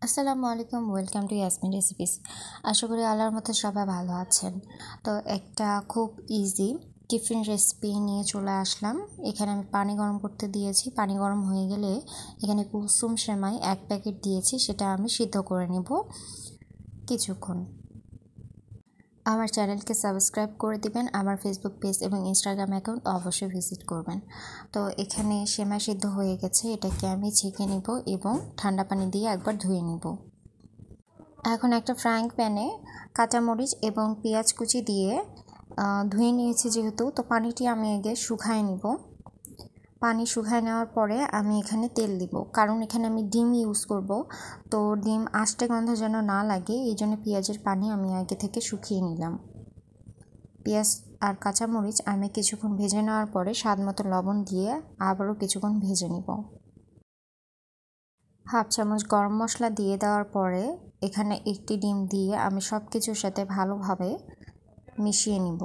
আসসালামু আলাইকুম, welcome to Yasmin recipes. আশা করি আল্লাহর মতো সবাই ভালো আছেন। তো একটা খুব ইজি টিফিন রেসিপি নিয়ে চলে আসলাম। এখানে আমি পানি গরম করতে দিয়েছি। পানি গরম হয়ে গেলে এখানে কুলসুম সেমাই 1 প্যাকেট দিয়েছি, সেটা আমি সিদ্ধ করে নেব কিছুক্ষণ। আমার চ্যানেলকে সাবস্ক্রাইব করে দিবেন, আমার ফেসবুক পেজ এবং ইনস্টাগ্রাম অ্যাকাউন্ট অবশ্যই ভিজিট করবেন। তো এখানে সেমাই সিদ্ধ হয়ে গেছে, এটাকে আমি ছেঁকে নিব এবং ঠান্ডা পানি দিয়ে একবার ধুয়ে নিব। এখন একটা ফ্রাইং প্যানে কাঁচামরিচ এবং পেঁয়াজ কুচি দিয়ে ধুয়ে নিয়েছি যেহেতু, তো পানিটি আমি আগে শুকায় নিব। পানি শুকায় নেওয়ার পরে আমি এখানে তেল দিব, কারণ এখানে আমি ডিম ইউজ করব। তো ডিম আষ্টে গন্ধ যেন না লাগে, এই জন্য পেঁয়াজের পানি আমি আগে থেকে শুকিয়ে নিলাম। পেঁয়াজ আর কাঁচামরিচ আমি কিছুক্ষণ ভেজে নেওয়ার পরে স্বাদ মতো লবণ দিয়ে আবারও কিছুক্ষণ ভেজে নিব। হাফ চামচ গরম মশলা দিয়ে দেওয়ার পরে এখানে একটি ডিম দিয়ে আমি সব কিছুর সাথে ভালোভাবে মিশিয়ে নিব।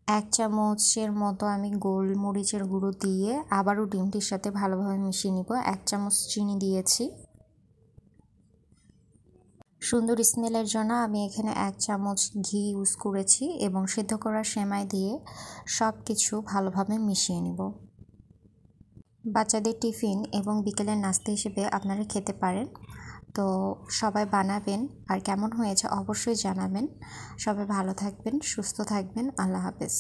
এক চামচের মতো আমি গোলমরিচের গুঁড়ো দিয়ে আবারও ডিমটির সাথে ভালোভাবে মিশিয়ে নিব। 1 চামচ চিনি দিয়েছি। সুন্দর স্মেলের জন্য আমি এখানে 1 চামচ ঘি ইউজ করেছি এবং সিদ্ধ করা সেমাই দিয়ে সব কিছু ভালোভাবে মিশিয়ে নিব। বাচ্চাদের টিফিন এবং বিকেলের নাস্তা হিসেবে আপনারা খেতে পারেন। তো সবাই বানাবেন, আর কেমন হয়েছে অবশ্যই জানাবেন। সবাই ভালো থাকবেন, সুস্থ থাকবেন। আল্লাহ হাফেজ।